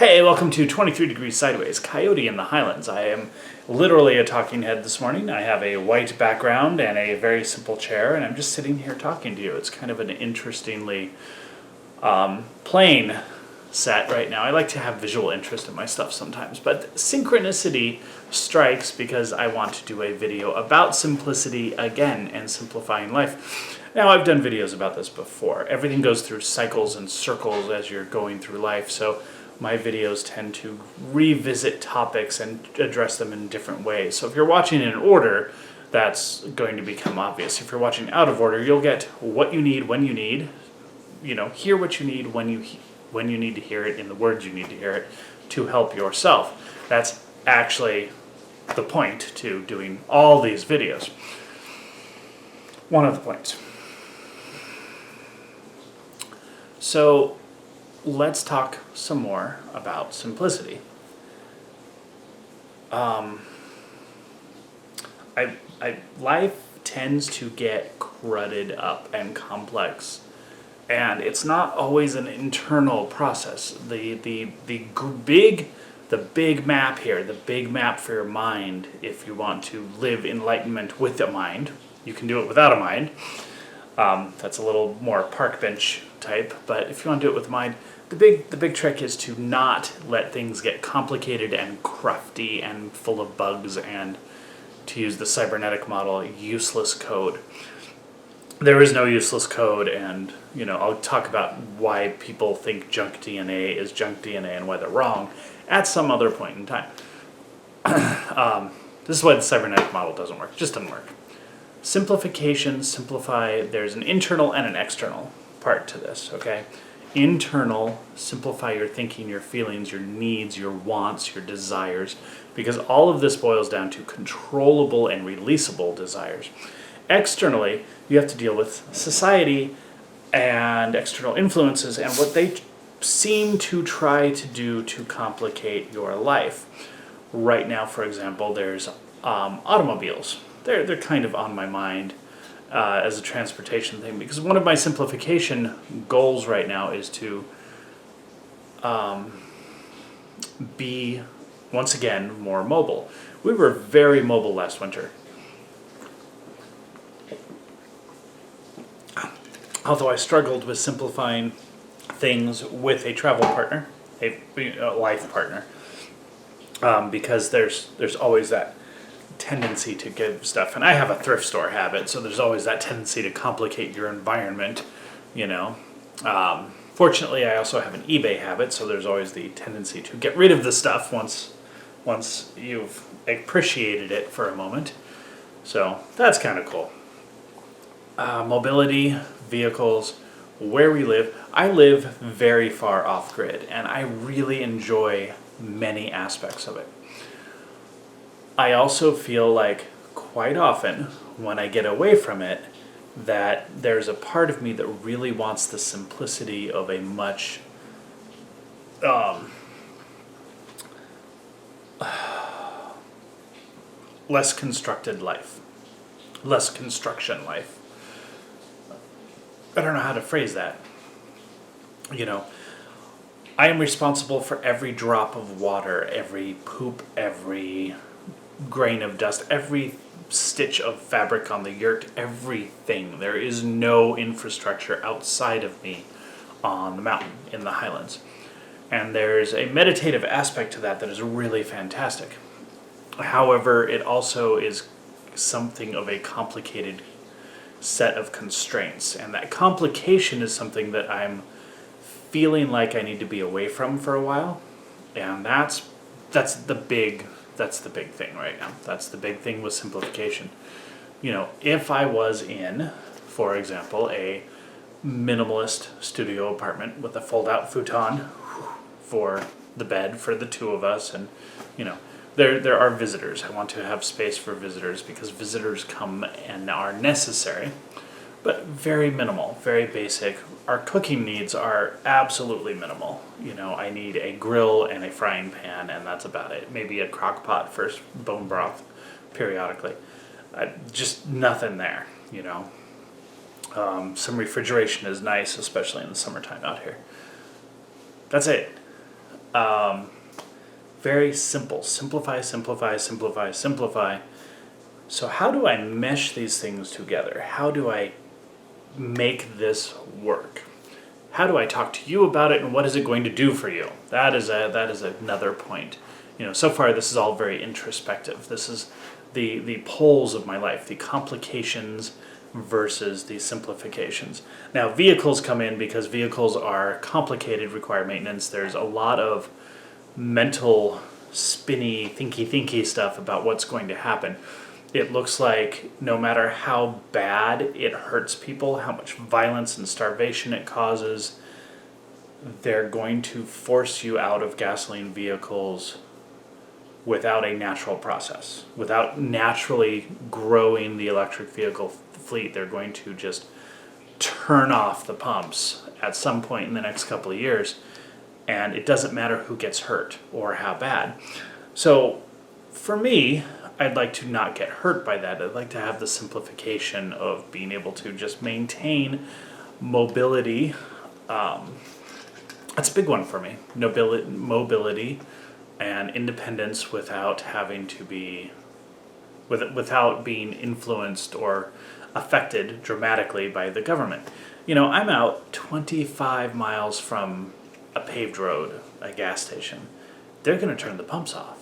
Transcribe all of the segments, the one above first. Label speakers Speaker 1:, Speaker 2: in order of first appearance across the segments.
Speaker 1: Hey, welcome to 23 Degrees Sideways, Coyote in the Highlands. I am literally a talking head this morning. I have a white background and a very simple chair, and I'm just sitting here talking to you. It's kind of an interestingly plain set right now. I like to have visual interest in my stuff sometimes, but synchronicity strikes because I want to do a video about simplicity again and simplifying life. Now, I've done videos about this before. Everything goes through cycles and circles as you're going through life, so my videos tend to revisit topics and address them in different ways. So if you're watching in order, that's going to become obvious. If you're watching out of order, you'll get what you need when you need, hear what you need when you need to hear it in the words you need to hear it to help yourself. That's actually the point to doing all these videos. One of the points. So let's talk some more about simplicity. Life tends to get cruddy up and complex, and it's not always an internal process. The big map here, the big map for your mind, if you want to live enlightenment with a mind. You can do it without a mind. That's a little more park bench type, but if you want to do it with a mind, the big trick is to not let things get complicated and crufty and full of bugs and, to use the cybernetic model, useless code. There is no useless code, and I'll talk about why people think junk DNA is junk DNA and why they're wrong at some other point in time. This is why the cybernetic model doesn't work. It just doesn't work. Simplification, simplify, there's an internal and an external part to this, okay? Internal, simplify your thinking, your feelings, your needs, your wants, your desires, because all of this boils down to controllable and releasable desires. Externally, you have to deal with society and external influences and what they seem to try to do to complicate your life. Right now, for example, there's automobiles. They're kind of on my mind as a transportation thing, because one of my simplification goals right now is to be, once again, more mobile. We were very mobile last winter. Although I struggled with simplifying things with a travel partner, a life partner, because there's always that tendency to give stuff, and I have a thrift store habit, so there's always that tendency to complicate your environment, Fortunately, I also have an eBay habit, so there's always the tendency to get rid of the stuff once you've appreciated it for a moment. So that's kind of cool. Mobility, vehicles, where we live. I live very far off grid, and I really enjoy many aspects of it. I also feel like quite often when I get away from it that there's a part of me that really wants the simplicity of a much less constructed life, less construction life. I don't know how to phrase that. I am responsible for every drop of water, every poop, every grain of dust, every stitch of fabric on the yurt, everything. There is no infrastructure outside of me on the mountain in the highlands. And there's a meditative aspect to that is really fantastic. However, it also is something of a complicated set of constraints, and that complication is something that I'm feeling like I need to be away from for a while, and that's the big thing right now. That's the big thing with simplification. If I was in, for example, a minimalist studio apartment with a fold-out futon for the bed for the two of us, and there are visitors. I want to have space for visitors because visitors come and are necessary, but very minimal, very basic. Our cooking needs are absolutely minimal. I need a grill and a frying pan, and that's about it. Maybe a crock pot for bone broth periodically. Just nothing there, Some refrigeration is nice, especially in the summertime out here. That's it. Very simple. Simplify, simplify, simplify, simplify. So how do I mesh these things together? How do I make this work? How do I talk to you about it, and what is it going to do for you? That is another point. So far this is all very introspective. This is the poles of my life, the complications versus the simplifications. Now vehicles come in because vehicles are complicated, require maintenance. There's a lot of mental, spinny, thinky stuff about what's going to happen. It looks like no matter how bad it hurts people, how much violence and starvation it causes, they're going to force you out of gasoline vehicles without a natural process. Without naturally growing the electric vehicle fleet, they're going to just turn off the pumps at some point in the next couple of years. And it doesn't matter who gets hurt or how bad. So for me, I'd like to not get hurt by that. I'd like to have the simplification of being able to just maintain mobility. That's a big one for me. Mobility and independence without having to be, without being influenced or affected dramatically by the government. I'm out 25 miles from a paved road, a gas station. They're going to turn the pumps off.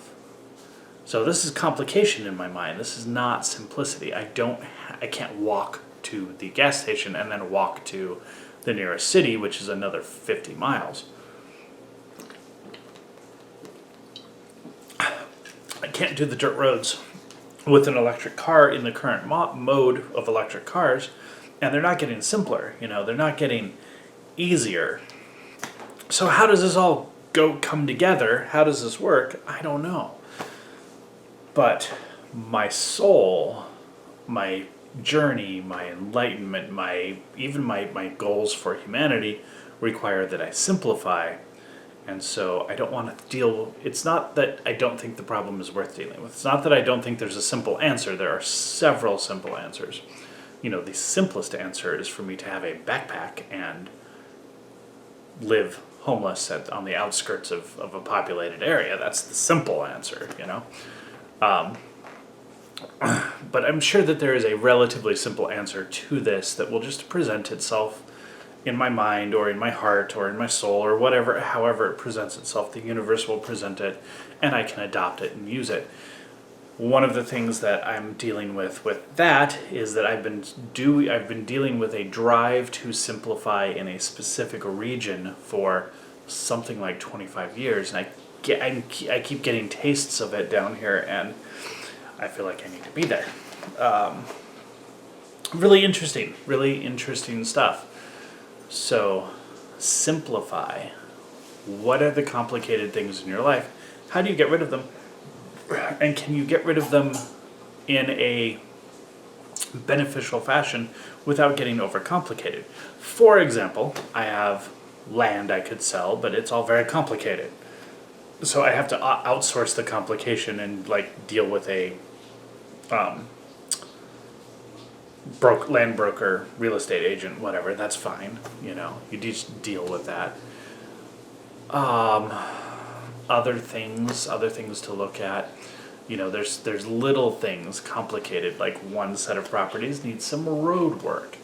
Speaker 1: So this is complication in my mind. This is not simplicity. I can't walk to the gas station and then walk to the nearest city, which is another 50 miles. I can't do the dirt roads with an electric car in the current mode of electric cars, and they're not getting simpler. They're not getting easier. So how does this all come together? How does this work? I don't know. But my soul, my journey, my enlightenment, even my goals for humanity require that I simplify. And so I don't want to it's not that I don't think the problem is worth dealing with. It's not that I don't think there's a simple answer. There are several simple answers. The simplest answer is for me to have a backpack and live homeless on the outskirts of a populated area. That's the simple answer, But I'm sure that there is a relatively simple answer to this that will just present itself in my mind or in my heart or in my soul or however it presents itself. The universe will present it and I can adopt it and use it. One of the things that I'm dealing with that is that I've been dealing with a drive to simplify in a specific region for something like 25 years, and I keep getting tastes of it down here, and I feel like I need to be there. Really interesting stuff. So, simplify. What are the complicated things in your life? How do you get rid of them? And can you get rid of them in a beneficial fashion without getting overcomplicated? For example, I have land I could sell, but it's all very complicated. So I have to outsource the complication and deal with a land broker, real estate agent, whatever. That's fine. You just deal with that. Other things to look at. There's little things complicated, like one set of properties needs some road work.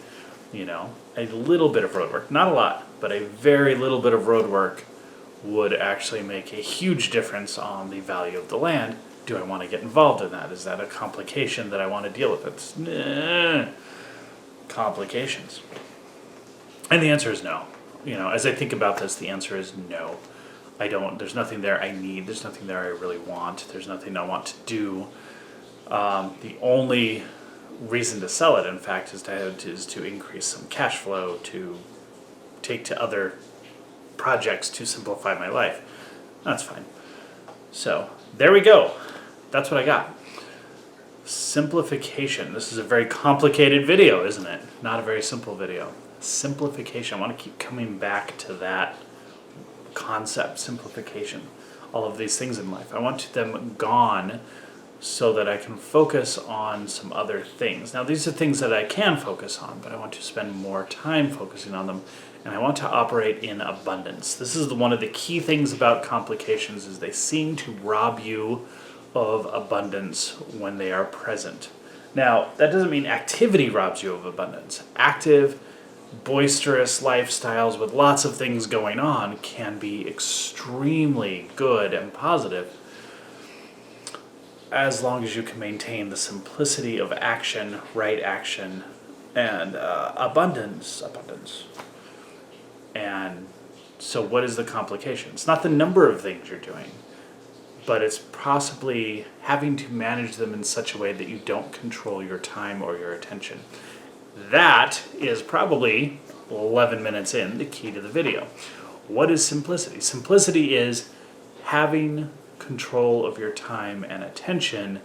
Speaker 1: A little bit of road work, not a lot, but a very little bit of road work would actually make a huge difference on the value of the land. Do I want to get involved in that? Is that a complication that I want to deal with? It's complications. And the answer is no. As I think about this, the answer is no. There's nothing there I need, there's nothing there I really want, there's nothing I want to do. The only reason to sell it, in fact, is to increase some cash flow, to take to other projects to simplify my life. That's fine. So, there we go. That's what I got. Simplification. This is a very complicated video, isn't it? Not a very simple video. Simplification. I want to keep coming back to that concept, simplification, all of these things in life. I want them gone so that I can focus on some other things. Now, these are things that I can focus on, but I want to spend more time focusing on them and I want to operate in abundance. This is one of the key things about complications is they seem to rob you of abundance when they are present. Now, that doesn't mean activity robs you of abundance. Active, boisterous lifestyles with lots of things going on can be extremely good and positive as long as you can maintain the simplicity of action, right action, and abundance. And so what is the complication? It's not the number of things you're doing, but it's possibly having to manage them in such a way that you don't control your time or your attention. That is probably 11 minutes in, the key to the video. What is simplicity? Simplicity is having control of your time and attention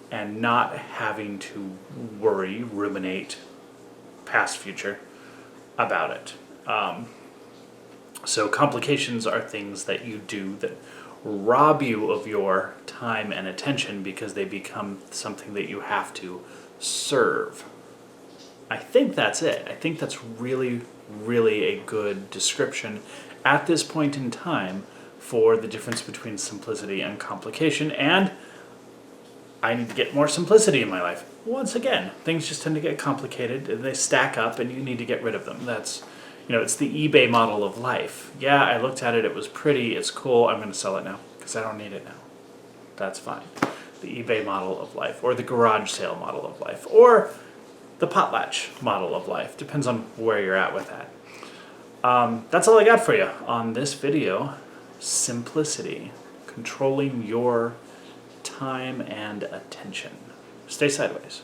Speaker 1: and not having to worry, ruminate, past, future, about it. So complications are things that you do that rob you of your time and attention because they become something that you have to serve. I think that's it. I think that's really, really a good description at this point in time for the difference between simplicity and complication. And I need to get more simplicity in my life. Once again, things just tend to get complicated and they stack up and you need to get rid of them. That's, it's the eBay model of life. Yeah, I looked at it, it was pretty, it's cool, I'm going to sell it now because I don't need it now. That's fine. The eBay model of life, or the garage sale model of life, or the potlatch model of life. Depends on where you're at with that. That's all I got for you on this video. Simplicity. Controlling your time and attention. Stay sideways.